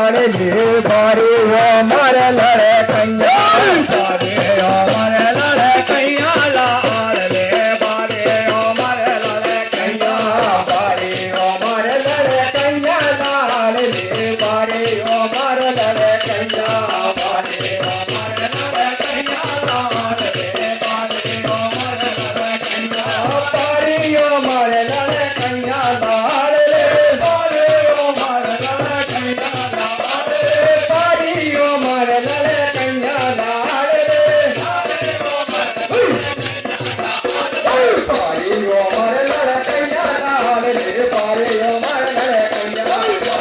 લાડે બારે ઓ મારે લડે કૈયા બારે ઓ મારે લડે કૈયા લાડે બારે ઓ મારે લડે કૈયા બારે ઓ મારે લડે કૈયા લાડે બારે ઓ મારે લડે કૈયા બારે ઓ મારે લડે કૈયા લાડે બારે ઓ મારે લડે કૈયા બારે ઓ મારે લડે કૈયા લાડે બારે ઓ મારે લડે કૈયા લાડે બારે ઓ મારે લડે કૈયા લાડે